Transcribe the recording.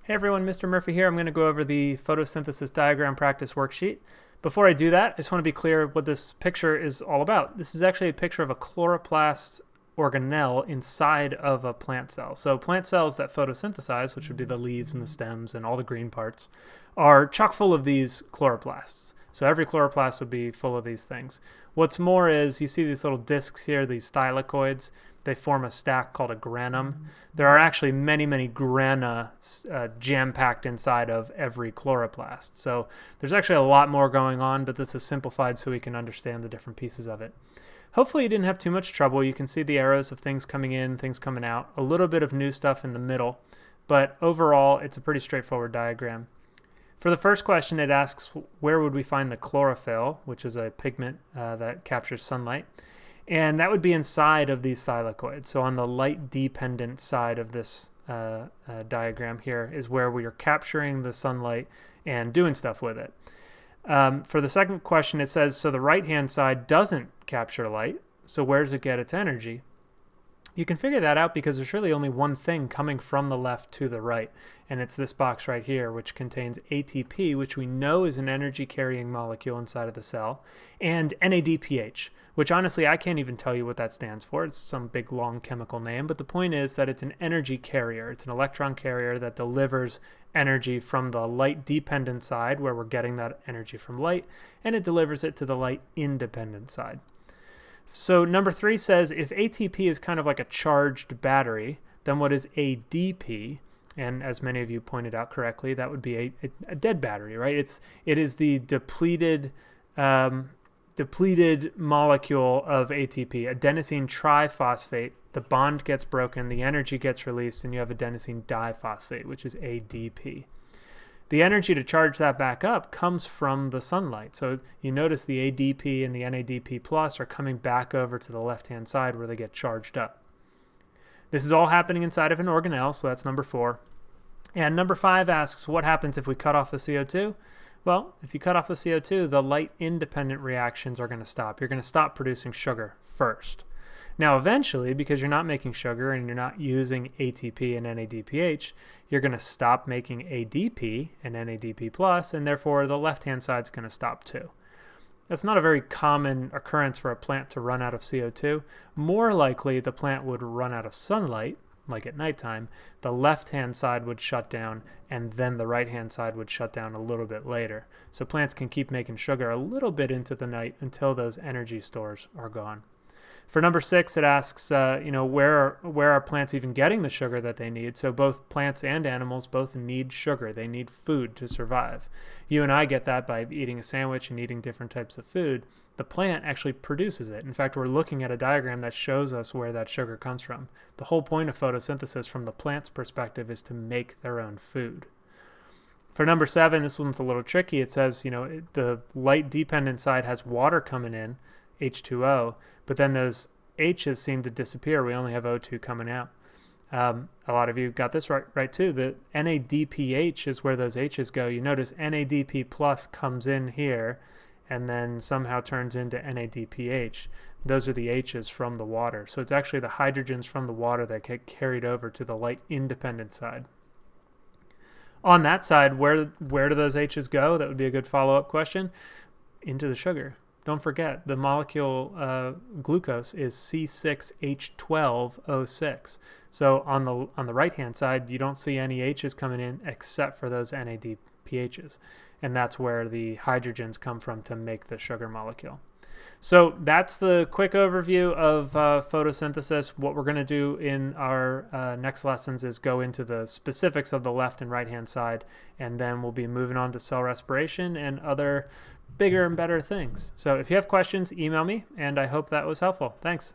Hey everyone, Mr. Murphy here. I'm going to go over the photosynthesis diagram practice worksheet. Before I do that, I just want to be clear what this picture is all about. This is actually a picture of a chloroplast organelle inside of a plant cell. So plant cells that photosynthesize, which would be the leaves and the stems and all the green parts, are chock full of these chloroplasts. So every chloroplast would be full of these things. What's more is you see these little discs here, these thylakoids. They form a stack called a granum. There are actually many, many grana jam-packed inside of every chloroplast. So there's actually a lot more going on, but this is simplified so we can understand the different pieces of it. Hopefully you didn't have too much trouble. You can see the arrows of things coming in, things coming out, a little bit of new stuff in the middle, but overall it's a pretty straightforward diagram. For the first question, it asks where would we find the chlorophyll, which is a pigment that captures sunlight. And that would be inside of these thylakoids. So on the light-dependent side of this diagram here is where we are capturing the sunlight and doing stuff with it. For the second question, it says, so the right-hand side doesn't capture light, so where does it get its energy? You can figure that out because there's really only one thing coming from the left to the right, and it's this box right here, which contains ATP, which we know is an energy-carrying molecule inside of the cell, and NADPH, which honestly I can't even tell you what that stands for. It's some big long chemical name, but the point is that it's an energy carrier. It's an electron carrier that delivers energy from the light-dependent side, where we're getting that energy from light, and it delivers it to the light-independent side. So number 3 says if ATP is kind of like a charged battery, then what is ADP? And as many of you pointed out correctly, that would be a dead battery, right? It is the depleted molecule of ATP, adenosine triphosphate. The bond gets broken, the energy gets released, and you have adenosine diphosphate, which is ADP. The energy to charge that back up comes from the sunlight. So you notice the ADP and the NADP plus are coming back over to the left-hand side where they get charged up. This is all happening inside of an organelle, so that's number 4. And number 5 asks, what happens if we cut off the CO2? Well, if you cut off the CO2, the light-independent reactions are going to stop. You're going to stop producing sugar first. Now, eventually, because you're not making sugar and you're not using ATP and NADPH, you're going to stop making ADP and NADP+, and therefore the left-hand side is going to stop too. That's not a very common occurrence for a plant to run out of CO2. More likely, the plant would run out of sunlight, like at nighttime. The left-hand side would shut down, and then the right-hand side would shut down a little bit later. So plants can keep making sugar a little bit into the night until those energy stores are gone. For number 6, it asks, where are plants even getting the sugar that they need? So both plants and animals both need sugar. They need food to survive. You and I get that by eating a sandwich and eating different types of food. The plant actually produces it. In fact, we're looking at a diagram that shows us where that sugar comes from. The whole point of photosynthesis from the plant's perspective is to make their own food. For number 7, this one's a little tricky. It says, the light-dependent side has water coming in, H2O, but then those H's seem to disappear. We only have O2 coming out. A lot of you got this right too. The NADPH is where those H's go. You notice NADP plus comes in here and then somehow turns into NADPH. Those are the H's from the water. So it's actually the hydrogens from the water that get carried over to the light independent side. On that side, where do those H's go? That would be a good follow-up question. Into the sugar. Don't forget, the molecule glucose is C6H12O6. So on the right-hand side, you don't see any H's coming in except for those NADPHs. And that's where the hydrogens come from to make the sugar molecule. So that's the quick overview of photosynthesis. What we're going to do in our next lessons is go into the specifics of the left and right-hand side, and then we'll be moving on to cell respiration and other bigger and better things. So if you have questions, email me, and I hope that was helpful. Thanks.